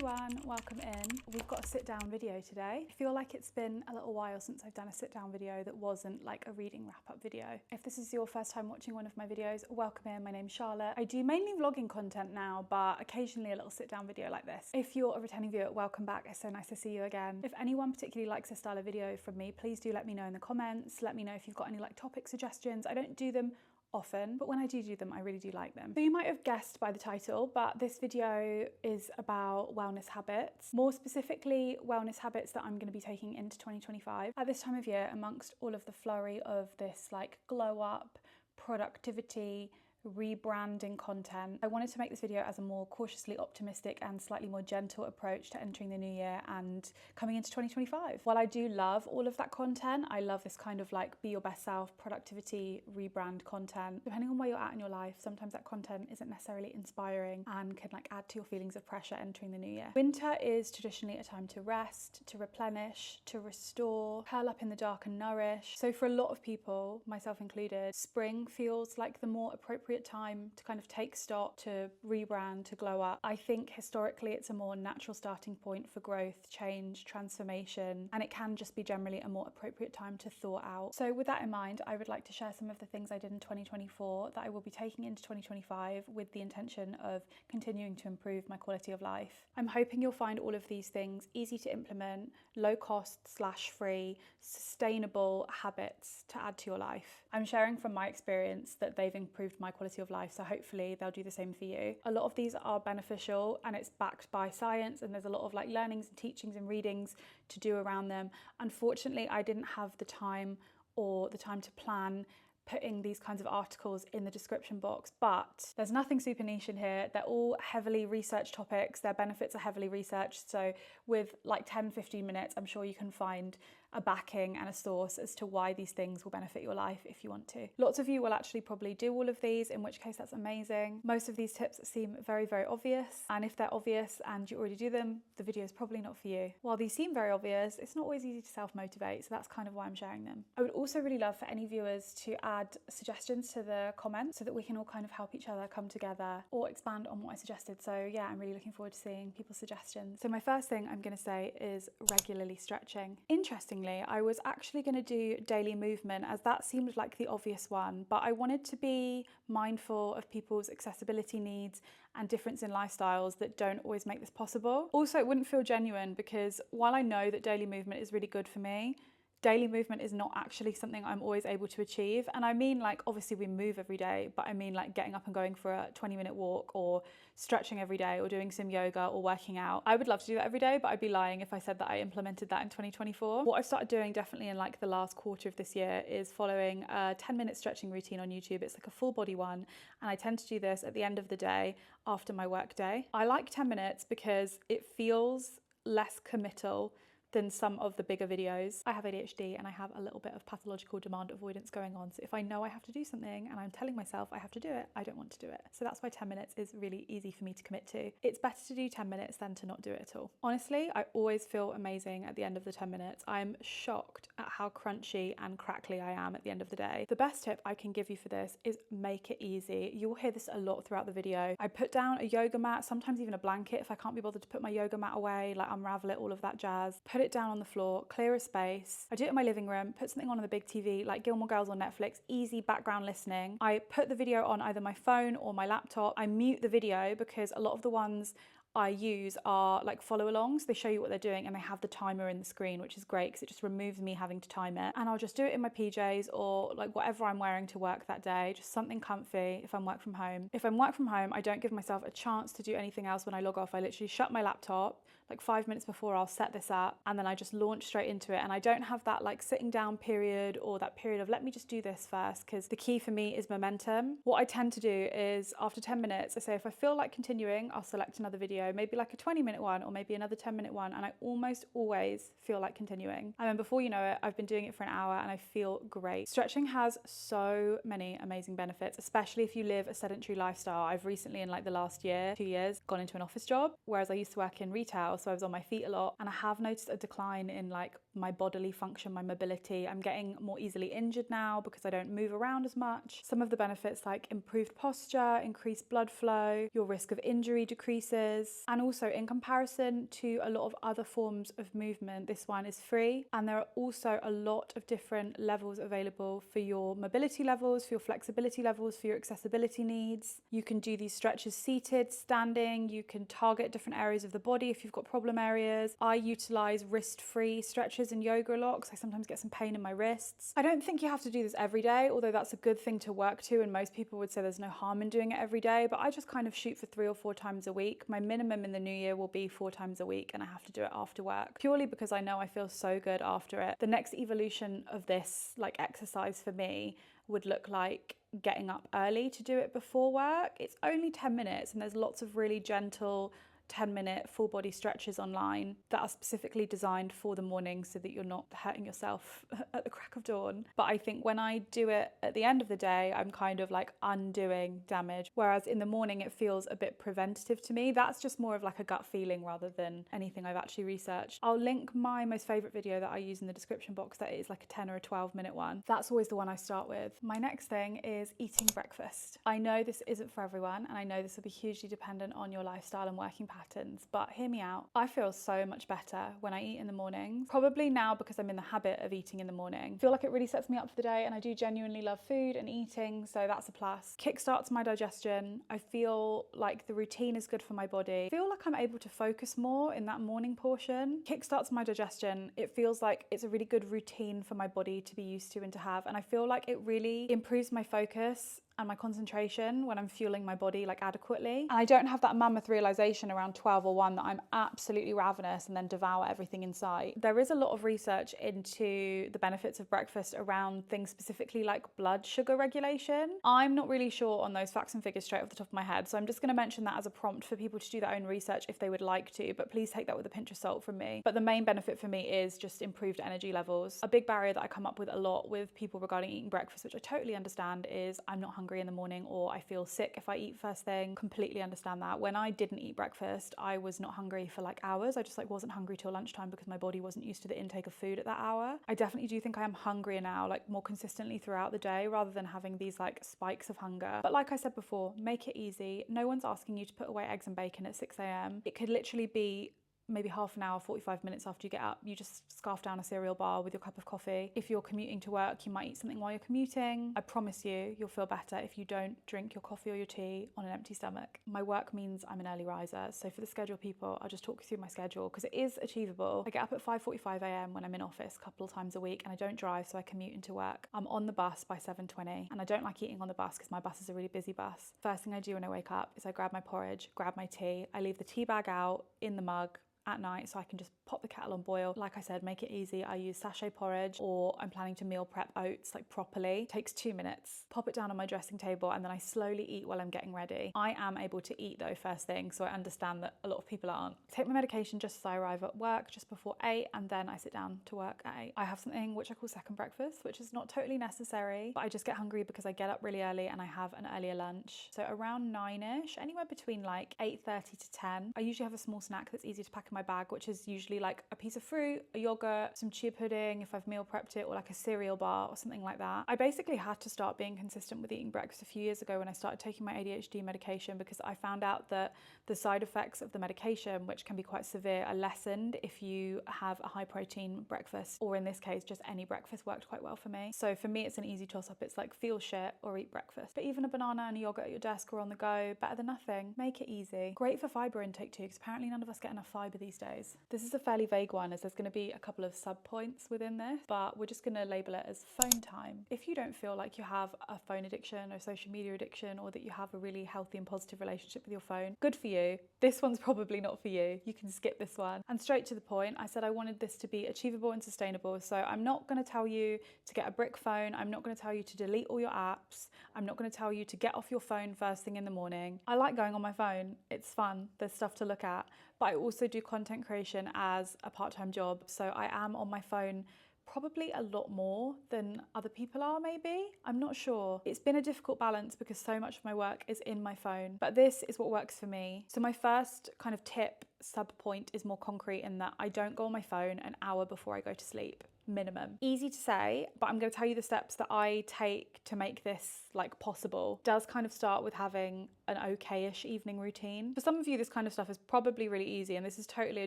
everyone, welcome in. We've got a sit down video today. I feel like it's been a little while since I've done a sit down video that wasn't like a reading wrap up video. If this is your first time watching one of my videos, welcome in, my name's Charlotte. I do mainly vlogging content now, but occasionally a little sit down video like this. If you're a returning viewer, welcome back, it's so nice to see you again. If anyone particularly likes this style of video from me, please do let me know in the comments. Let me know if you've got any like topic suggestions. I don't do them often, but when I do them, I really do like them. So you might have guessed by the title, but this video is about wellness habits, more specifically wellness habits that I'm going to be taking into 2025. At this time of year, amongst all of the flurry of this like glow up, productivity, rebranding content, I wanted to make this video as a more cautiously optimistic and slightly more gentle approach to entering the new year and coming into 2025. While I do love all of that content, I love this kind of like be your best self, productivity, rebrand content. Depending on where you're at in your life, sometimes that content isn't necessarily inspiring and can like add to your feelings of pressure entering the new year. Winter is traditionally a time to rest, to replenish, to restore, curl up in the dark and nourish. So for a lot of people, myself included, spring feels like the more appropriate time to kind of take stock, to rebrand, to glow up. I think historically it's a more natural starting point for growth, change, transformation, and it can just be generally a more appropriate time to thaw out. So with that in mind, I would like to share some of the things I did in 2024 that I will be taking into 2025 with the intention of continuing to improve my quality of life. I'm hoping you'll find all of these things easy to implement, low cost / free, sustainable habits to add to your life. I'm sharing from my experience that they've improved my quality of life, so hopefully they'll do the same for you. A lot of these are beneficial and it's backed by science, and there's a lot of like learnings and teachings and readings to do around them. Unfortunately, I didn't have the time to plan putting these kinds of articles in the description box, but there's nothing super niche in here. They're all heavily researched topics. Their benefits are heavily researched. So with like 10-15 minutes, I'm sure you can find a backing and a source as to why these things will benefit your life if you want to. Lots of you will actually probably do all of these, in which case that's amazing. Most of these tips seem very, very obvious. And if they're obvious and you already do them, the video is probably not for you. While these seem very obvious, it's not always easy to self-motivate. So that's kind of why I'm sharing them. I would also really love for any viewers to add suggestions to the comments so that we can all kind of help each other come together or expand on what I suggested. So yeah, I'm really looking forward to seeing people's suggestions. So my first thing I'm going to say is regularly stretching. Interestingly, I was actually going to do daily movement as that seemed like the obvious one, but I wanted to be mindful of people's accessibility needs and difference in lifestyles that don't always make this possible. Also, it wouldn't feel genuine because while I know that daily movement is really good for me, daily movement is not actually something I'm always able to achieve. And I mean, like, obviously we move every day, but I mean like getting up and going for a 20-minute walk or stretching every day or doing some yoga or working out. I would love to do that every day, but I'd be lying if I said that I implemented that in 2024. What I've started doing definitely in like the last quarter of this year is following a 10-minute stretching routine on YouTube. It's like a full body one. And I tend to do this at the end of the day after my work day. I like 10 minutes because it feels less committal than some of the bigger videos. I have ADHD and I have a little bit of pathological demand avoidance going on. So if I know I have to do something and I'm telling myself I have to do it, I don't want to do it. So that's why 10 minutes is really easy for me to commit to. It's better to do 10 minutes than to not do it at all. Honestly, I always feel amazing at the end of the 10 minutes. I'm shocked at how crunchy and crackly I am at the end of the day. The best tip I can give you for this is make it easy. You will hear this a lot throughout the video. I put down a yoga mat, sometimes even a blanket if I can't be bothered to put my yoga mat away, like unravel it, all of that jazz. Put it down on the floor, clear a space. I do it in my living room, put something on the big TV like Gilmore Girls on Netflix, easy background listening. I put the video on either my phone or my laptop. I mute the video because a lot of the ones I use are like follow alongs. They show you what they're doing and they have the timer in the screen, which is great because it just removes me having to time it. And I'll just do it in my PJs or like whatever I'm wearing to work that day, just something comfy if I'm work from home. If I'm work from home, I don't give myself a chance to do anything else when I log off. I literally shut my laptop like 5 minutes before I'll set this up and then I just launch straight into it. And I don't have that like sitting down period or that period of let me just do this first, because the key for me is momentum. What I tend to do is after 10 minutes, I say if I feel like continuing, I'll select another video, maybe like a 20-minute one or maybe another 10-minute one, and I almost always feel like continuing. And then before you know it, I've been doing it for an hour and I feel great. Stretching has so many amazing benefits, especially if you live a sedentary lifestyle. I've recently in like the last year, 2 years, gone into an office job, whereas I used to work in retail, so I was on my feet a lot, and I have noticed a decline in like my bodily function, my mobility. I'm getting more easily injured now because I don't move around as much. Some of the benefits like improved posture, increased blood flow, your risk of injury decreases, calories. And also in comparison to a lot of other forms of movement, this one is free. And there are also a lot of different levels available for your mobility levels, for your flexibility levels, for your accessibility needs. You can do these stretches seated, standing. You can target different areas of the body if you've got problem areas. I utilize wrist-free stretches and yoga locks. I sometimes get some pain in my wrists. I don't think you have to do this every day, although that's a good thing to work to, and most people would say there's no harm in doing it every day, but I just kind of shoot for 3 or 4 times a week. My minimum in the new year will be 4 times a week, and I have to do it after work, purely because I know I feel so good after it. The next evolution of this exercise for me would look like getting up early to do it before work. It's only 10 minutes and there's lots of really gentle 10-minute full body stretches online that are specifically designed for the morning so that you're not hurting yourself at the crack of dawn. But I think when I do it at the end of the day, I'm kind of like undoing damage. Whereas in the morning, it feels a bit preventative to me. That's just more of like a gut feeling rather than anything I've actually researched. I'll link my most favorite video that I use in the description box that is like a 10 or a 12-minute one. That's always the one I start with. My next thing is eating breakfast. I know this isn't for everyone, and I know this will be hugely dependent on your lifestyle and working patterns, but hear me out. I feel so much better when I eat in the mornings, probably now because I'm in the habit of eating in the morning. I feel like it really sets me up for the day, and I do genuinely love food and eating, so that's a plus. Kickstarts my digestion. I feel like the routine is good for my body. I feel like I'm able to focus more in that morning portion. Kickstarts my digestion. It feels like it's a really good routine for my body to be used to and to have, and I feel like it really improves my focus and my concentration when I'm fueling my body like adequately. And I don't have that mammoth realization around 12 or 1 that I'm absolutely ravenous and then devour everything in sight. There is a lot of research into the benefits of breakfast around things specifically like blood sugar regulation. I'm not really sure on those facts and figures straight off the top of my head, so I'm just going to mention that as a prompt for people to do their own research if they would like to, but please take that with a pinch of salt from me. But the main benefit for me is just improved energy levels. A big barrier that I come up with a lot with people regarding eating breakfast, which I totally understand, is I'm not hungry in the morning, or I feel sick if I eat first thing. Completely understand that. When I didn't eat breakfast, I was not hungry for like hours. I just wasn't hungry till lunchtime because my body wasn't used to the intake of food at that hour. I definitely do think I am hungrier now, like more consistently throughout the day, rather than having these like spikes of hunger. But like I said before, make it easy. No one's asking you to put away eggs and bacon at 6 a.m. It could literally be maybe half an hour, 45 minutes after you get up. You just scarf down a cereal bar with your cup of coffee. If you're commuting to work, you might eat something while you're commuting. I promise you'll feel better if you don't drink your coffee or your tea on an empty stomach. My work means I'm an early riser, so for the schedule people, I'll just talk you through my schedule because it is achievable. I get up at 5:45 a.m. when I'm in office a couple of times a week, and I don't drive, so I commute into work. I'm on the bus by 7:20, and I don't like eating on the bus because my bus is a really busy bus. First thing I do when I wake up is I grab my porridge, grab my tea. I leave the tea bag out in the mug at night so I can just pop the kettle on boil. Like I said, make it easy. I use sachet porridge, or I'm planning to meal prep oats like properly. It takes 2 minutes. Pop it down on my dressing table, and then I slowly eat while I'm getting ready. I am able to eat though first thing, so I understand that a lot of people aren't. I take my medication just as I arrive at work, just before 8, and then I sit down to work at 8. I have something which I call second breakfast, which is not totally necessary, but I just get hungry because I get up really early and I have an earlier lunch. So around 9ish, anywhere between like 8:30 to 10, I usually have a small snack that's easy to pack in my bag, which is usually like a piece of fruit, a yogurt, some chia pudding if I've meal prepped it, or like a cereal bar or something like that. I basically had to start being consistent with eating breakfast a few years ago when I started taking my ADHD medication, because I found out that the side effects of the medication, which can be quite severe, are lessened if you have a high protein breakfast, or in this case just any breakfast worked quite well for me. So for me it's an easy toss up. It's like feel shit or eat breakfast. But even a banana and a yogurt at your desk or on the go, better than nothing. Make it easy. Great for fibre intake too, because apparently none of us get enough fibre these days. This is a fairly vague one, as there's going to be a couple of sub points within this, but we're just going to label it as phone time. If you don't feel like you have a phone addiction or social media addiction, or that you have a really healthy and positive relationship with your phone, good for you. This one's probably not for you. You can skip this one. And straight to the point, I said I wanted this to be achievable and sustainable, so I'm not going to tell you to get a brick phone. I'm not going to tell you to delete all your apps. I'm not going to tell you to get off your phone first thing in the morning. I like going on my phone. It's fun. There's stuff to look at. But I also do content creation as a part-time job, so I am on my phone probably a lot more than other people are, maybe. I'm not sure. It's been a difficult balance because so much of my work is in my phone, but this is what works for me. So my first kind of tip, sub point, is more concrete in that I don't go on my phone an hour before I go to sleep. minimum. Easy to say, but I'm going to tell you the steps that I take to make this like possible. It does kind of start with having an okay-ish evening routine. For some of you, this kind of stuff is probably really easy, and this is totally a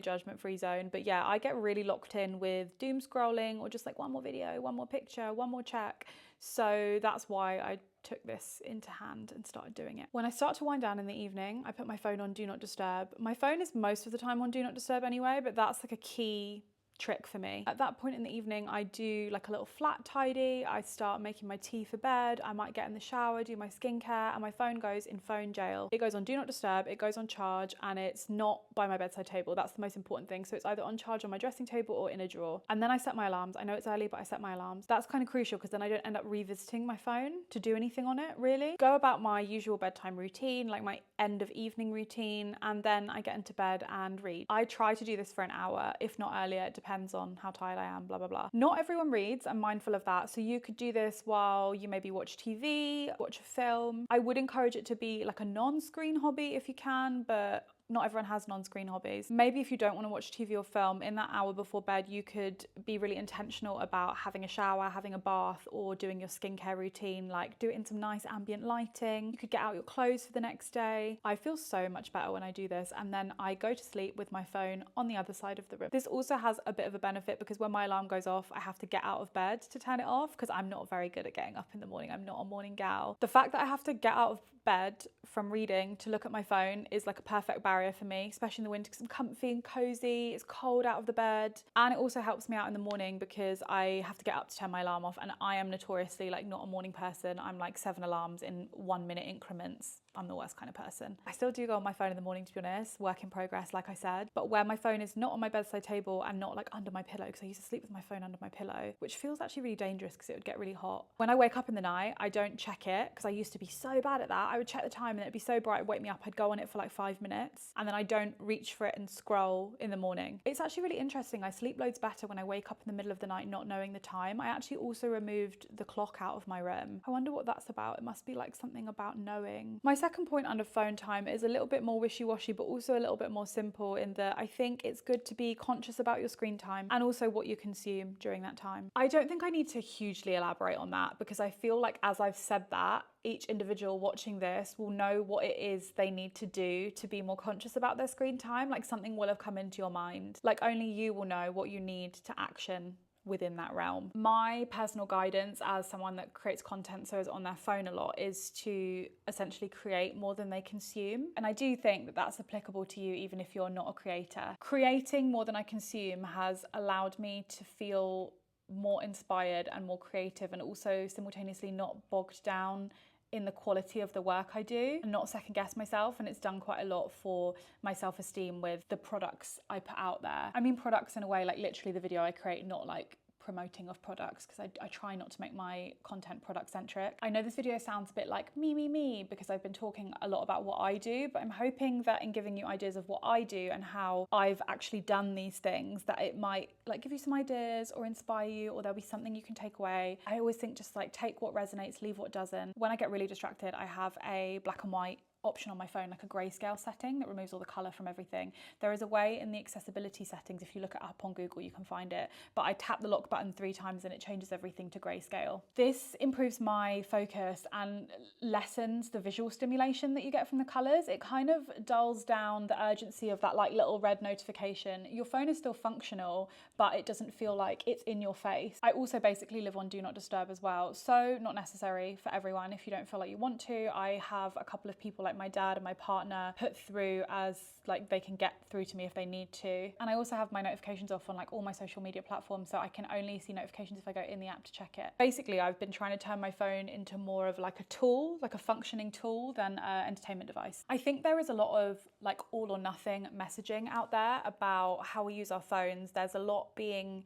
judgment-free zone, but yeah, I get really locked in with doom scrolling or just like one more video, one more picture, one more check. So that's why I took this into hand and started doing it. When I start to wind down in the evening, I put my phone on Do Not Disturb. My phone is most of the time on Do Not Disturb anyway, but that's like a key trick for me. At that point in the evening, I do like a little flat tidy. I start making my tea for bed. I might get in the shower, do my skincare, and my phone goes in phone jail. It goes on Do Not Disturb, it goes on charge, and it's not by my bedside table. That's the most important thing. So it's either on charge on my dressing table or in a drawer. And then I set my alarms. I know it's early, but I set my alarms. That's kind of crucial because then I don't end up revisiting my phone to do anything on it, really. Go about my usual bedtime routine, like my end of evening routine, and then I get into bed and read. I try to do this for an hour, if not earlier. It depends on how tired I am, blah, blah, blah. Not everyone reads, I'm mindful of that. So you could do this while you maybe watch TV, watch a film. I would encourage it to be like a non-screen hobby if you can, but not everyone has non-screen hobbies. Maybe if you don't want to watch TV or film, in that hour before bed, you could be really intentional about having a shower, having a bath, or doing your skincare routine. Like do it in some nice ambient lighting. You could get out your clothes for the next day. I feel so much better when I do this, and then I go to sleep with my phone on the other side of the room. This also has a bit of a benefit because when my alarm goes off, I have to get out of bed to turn it off because I'm not very good at getting up in the morning. I'm not a morning gal. The fact that I have to get out of bed from reading to look at my phone is like a perfect barrier for me, especially in the winter because I'm comfy and cozy. It's cold out of the bed, and it also helps me out in the morning because I have to get up to turn my alarm off, and I am notoriously like not a morning person. I'm like 7 alarms in 1 minute increments. I'm the worst kind of person. I still do go on my phone in the morning, to be honest, work in progress, like I said, but where my phone is not on my bedside table and not like under my pillow, because I used to sleep with my phone under my pillow, which feels actually really dangerous because it would get really hot. When I wake up in the night, I don't check it because I used to be so bad at that. I would check the time and it'd be so bright, it'd wake me up. I'd go on it for like 5 minutes and then I don't reach for it and scroll in the morning. It's actually really interesting. I sleep loads better when I wake up in the middle of the night not knowing the time. I actually also removed the clock out of my room. I wonder what that's about. It must be like something about knowing. My second point under phone time is a little bit more wishy-washy, but also a little bit more simple in that I think it's good to be conscious about your screen time and also what you consume during that time. I don't think I need to hugely elaborate on that because I feel like as I've said that, each individual watching this will know what it is they need to do to be more conscious about their screen time. Like something will have come into your mind. Like only you will know what you need to action within that realm. My personal guidance as someone that creates content so is on their phone a lot is to essentially create more than they consume. And I do think that that's applicable to you even if you're not a creator. Creating more than I consume has allowed me to feel more inspired and more creative, and also simultaneously not bogged down in the quality of the work I do and not second guess myself. And it's done quite a lot for my self-esteem with the products I put out there. I mean products in a way like literally the video I create, not like promoting of products, because I try not to make my content product centric. I know this video sounds a bit like me because I've been talking a lot about what I do, but I'm hoping that in giving you ideas of what I do and how I've actually done these things, that it might like give you some ideas or inspire you, or there'll be something you can take away. I always think just like take what resonates, leave what doesn't. When I get really distracted, I have a black and white option on my phone, like a grayscale setting that removes all the color from everything. There is a way in the accessibility settings, if you look it up on Google, you can find it, but I tap the lock button 3 times and it changes everything to grayscale. This improves my focus and lessens the visual stimulation that you get from the colors. It kind of dulls down the urgency of that like little red notification. Your phone is still functional, but it doesn't feel like it's in your face. I also basically live on Do Not Disturb as well, so not necessary for everyone. If you don't feel like you want to, I have a couple of people like my dad and my partner put through as like they can get through to me if they need to. And I also have my notifications off on like all my social media platforms, so I can only see notifications if I go in the app to check it. Basically, I've been trying to turn my phone into more of like a tool, like a functioning tool than an entertainment device. I think there is a lot of like all or nothing messaging out there about how we use our phones. There's a lot being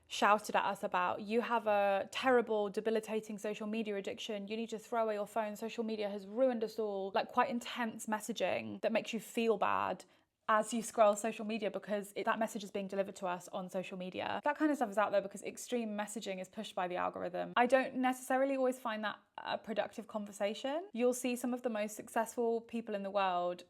shouted at us about, you have a terrible, debilitating social media addiction, you need to throw away your phone, social media has ruined us all, like quite intense messaging that makes you feel bad as you scroll social media, because that message is being delivered to us on social media. That kind of stuff is out there because extreme messaging is pushed by the algorithm. I don't necessarily always find that a productive conversation. You'll see some of the most successful people in the world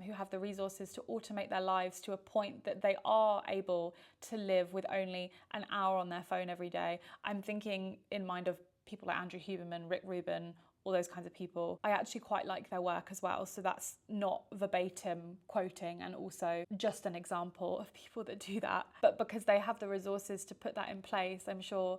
who have the resources to automate their lives to a point that they are able to live with only an hour on their phone every day. I'm thinking in mind of people like Andrew Huberman, Rick Rubin, all those kinds of people. I actually quite like their work as well. So that's not verbatim quoting, and also just an example of people that do that. But because they have the resources to put that in place, I'm sure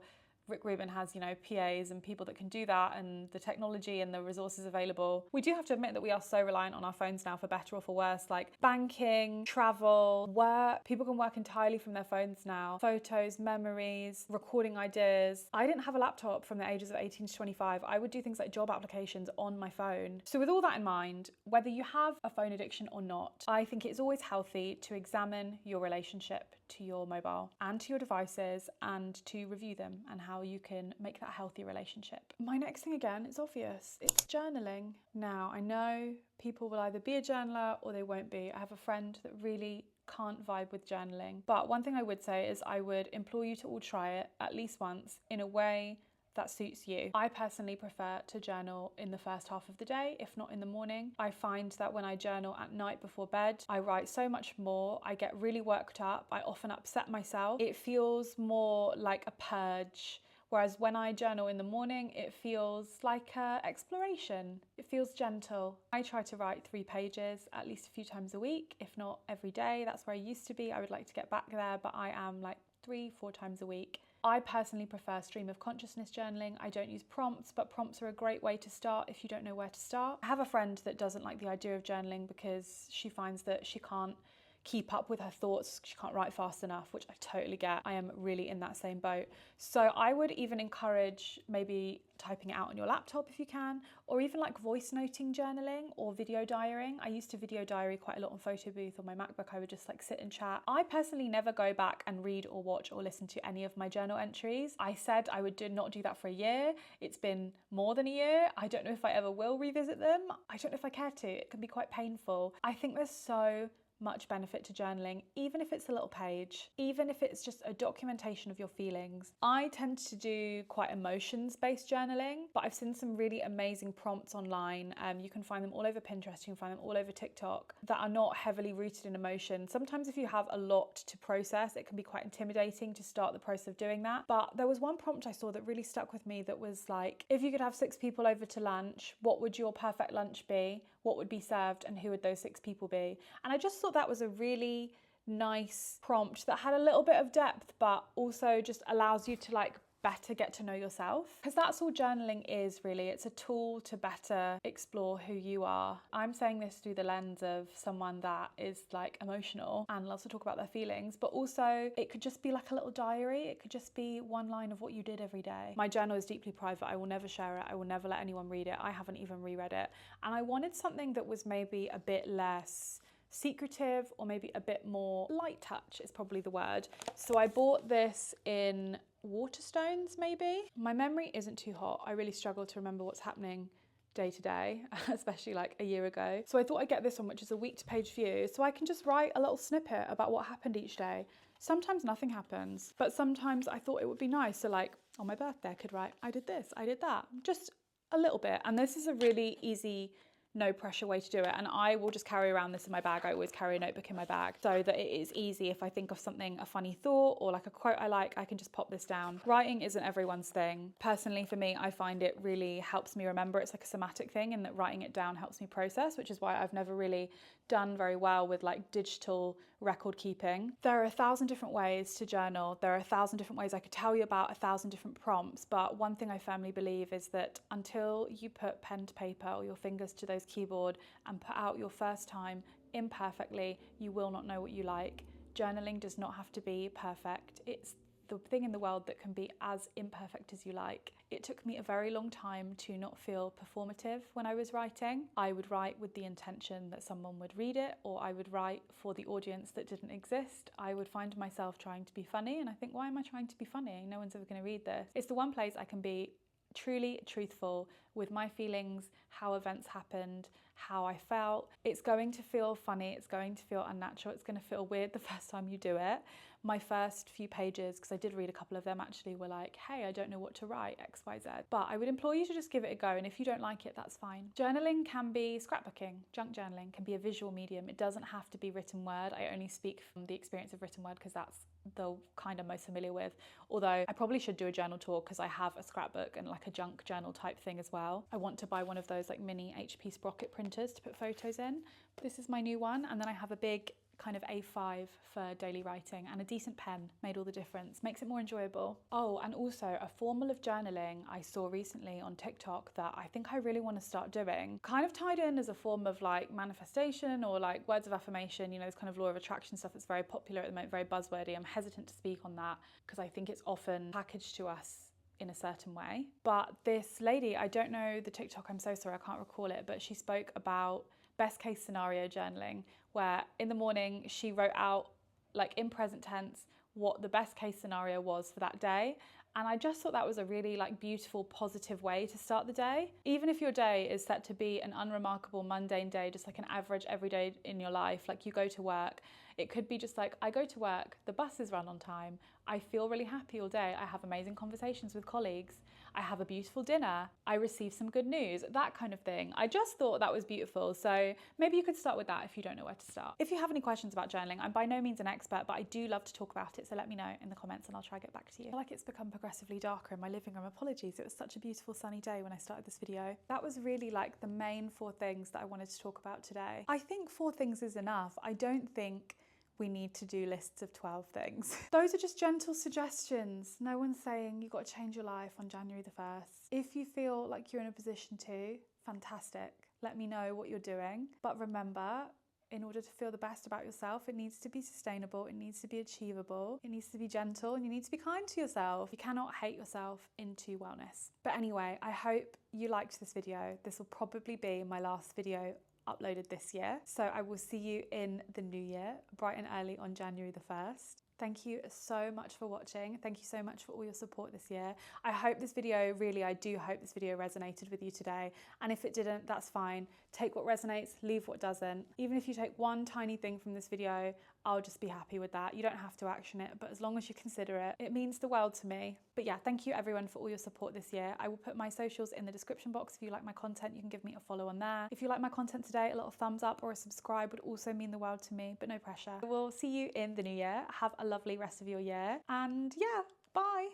Rick Rubin has, PAs and people that can do that, and the technology and the resources available. We do have to admit that we are so reliant on our phones now, for better or for worse, like banking, travel, work. People can work entirely from their phones now. Photos, memories, recording ideas. I didn't have a laptop from the ages of 18 to 25. I would do things like job applications on my phone. So with all that in mind, whether you have a phone addiction or not, I think it's always healthy to examine your relationship to your mobile and to your devices, and to review them and how you can make that healthy relationship. My next thing, again, is obvious. It's journaling. Now, I know people will either be a journaler or they won't be. I have a friend that really can't vibe with journaling. But one thing I would say is I would implore you to all try it at least once in a way that suits you. I personally prefer to journal in the first half of the day, if not in the morning. I find that when I journal at night before bed, I write so much more. I get really worked up. I often upset myself. It feels more like a purge. Whereas when I journal in the morning, it feels like exploration. It feels gentle. I try to write 3 pages at least a few times a week, if not every day. That's where I used to be. I would like to get back there, but I am like 3-4 times a week. I personally prefer stream of consciousness journaling. I don't use prompts, but prompts are a great way to start if you don't know where to start. I have a friend that doesn't like the idea of journaling because she finds that she can't keep up with her thoughts. She can't write fast enough, which I totally get. I am really in that same boat. So I would even encourage maybe typing it out on your laptop if you can, or even like voice noting journaling or video diarying. I used to video diary quite a lot on Photo Booth. On my MacBook, I would just like sit and chat. I personally never go back and read or watch or listen to any of my journal entries. I said I would not do that for a year. It's been more than a year. I don't know if I ever will revisit them. I don't know if I care to. It can be quite painful. I think there's so much benefit to journaling, even if it's a little page, even if it's just a documentation of your feelings. I tend to do quite emotions-based journaling, but I've seen some really amazing prompts online. You can find them all over Pinterest, you can find them all over TikTok, that are not heavily rooted in emotion. Sometimes if you have a lot to process, it can be quite intimidating to start the process of doing that. But there was one prompt I saw that really stuck with me that was like, if you could have 6 people over to lunch, what would your perfect lunch be? What would be served, and who would those 6 people be? And I just thought that was a really nice prompt that had a little bit of depth, but also just allows you to like better get to know yourself, because that's all journaling is really. It's a tool to better explore who you are. I'm saying this through the lens of someone that is like emotional and loves to talk about their feelings, but also it could just be like a little diary. It could just be one line of what you did every day. My journal is deeply private. I will never share it. I will never let anyone read it. I haven't even reread it. And I wanted something that was maybe a bit less secretive, or maybe a bit more light touch is probably the word. So I bought this in Waterstones, maybe. My memory isn't too hot. I really struggle to remember what's happening day to day, especially like a year ago. So I thought I'd get this one, which is a week to page view, so I can just write a little snippet about what happened each day. Sometimes nothing happens, but sometimes I thought it would be nice. So like on my birthday, I could write, I did this, I did that, just a little bit. And this is a really easy, no pressure way to do it, and I will just carry around this in my bag. I always carry a notebook in my bag so that it is easy. If I think of something, a funny thought or like a quote I like, I can just pop this down. Writing isn't everyone's thing. Personally, for me, I find it really helps me remember. It's like a somatic thing, and that writing it down helps me process, which is why I've never really done very well with like digital record keeping. There are 1,000 different ways to journal. There are 1,000 different ways I could tell you about, 1,000 different prompts, but one thing I firmly believe is that until you put pen to paper or your fingers to those keyboard and put out your first time imperfectly, you will not know what you like. Journaling does not have to be perfect. It's the thing in the world that can be as imperfect as you like. It took me a very long time to not feel performative when I was writing. I would write with the intention that someone would read it, or I would write for the audience that didn't exist. I would find myself trying to be funny, and I think, why am I trying to be funny? No one's ever going to read this. It's the one place I can be truly truthful with my feelings, how events happened, how I felt. It's going to feel funny, it's going to feel unnatural, it's going to feel weird the first time you do it. My first few pages, because I did read a couple of them actually, were like, hey, I don't know what to write, XYZ. But I would implore you to just give it a go, and if you don't like it, that's fine. Journaling can be scrapbooking, junk journaling can be a visual medium. It doesn't have to be written word. I only speak from the experience of written word because that's the kind I'm most familiar with. Although I probably should do a journal tour because I have a scrapbook and like a junk journal type thing as well. I want to buy one of those like mini HP Sprocket printers to put photos in. This is my new one, and then I have a big kind of A5 for daily writing, and a decent pen made all the difference, makes it more enjoyable. Oh, and also a form of journaling I saw recently on TikTok that I think I really want to start doing, kind of tied in as a form of like manifestation or like words of affirmation, you know, this kind of law of attraction stuff that's very popular at the moment, very buzzwordy. I'm hesitant to speak on that because I think it's often packaged to us in a certain way. But this lady, I don't know the TikTok, I'm so sorry, I can't recall it, but she spoke about best case scenario journaling, where in the morning she wrote out like in present tense what the best case scenario was for that day. And I just thought that was a really like beautiful, positive way to start the day. Even if your day is set to be an unremarkable, mundane day, just like an average everyday in your life, like you go to work, it could be just like, I go to work, the buses run on time, I feel really happy all day, I have amazing conversations with colleagues, I have a beautiful dinner, I receive some good news, that kind of thing. I just thought that was beautiful. So maybe you could start with that if you don't know where to start. If you have any questions about journaling, I'm by no means an expert, but I do love to talk about it. So let me know in the comments and I'll try to get back to you. I feel like it's become progressively darker in my living room. Apologies, it was such a beautiful sunny day when I started this video. That was really like the main 4 things that I wanted to talk about today. I think 4 things is enough. I don't think we need to do lists of 12 things. Those are just gentle suggestions. No one's saying you've got to change your life on January the 1st. If you feel like you're in a position to, fantastic. Let me know what you're doing. But remember, in order to feel the best about yourself, it needs to be sustainable, it needs to be achievable, it needs to be gentle, and you need to be kind to yourself. You cannot hate yourself into wellness. But anyway, I hope you liked this video. This will probably be my last video uploaded this year. So I will see you in the new year, bright and early on January the 1st. Thank you so much for watching. Thank you so much for all your support this year. I hope this video, really, I do hope this video resonated with you today. And if it didn't, that's fine. Take what resonates, leave what doesn't. Even if you take one tiny thing from this video, I'll just be happy with that. You don't have to action it, but as long as you consider it, it means the world to me. But yeah, thank you everyone for all your support this year. I will put my socials in the description box. If you like my content, you can give me a follow on there. If you like my content today, a little thumbs up or a subscribe would also mean the world to me, but no pressure. We'll see you in the new year. Have a lovely rest of your year. And yeah, bye.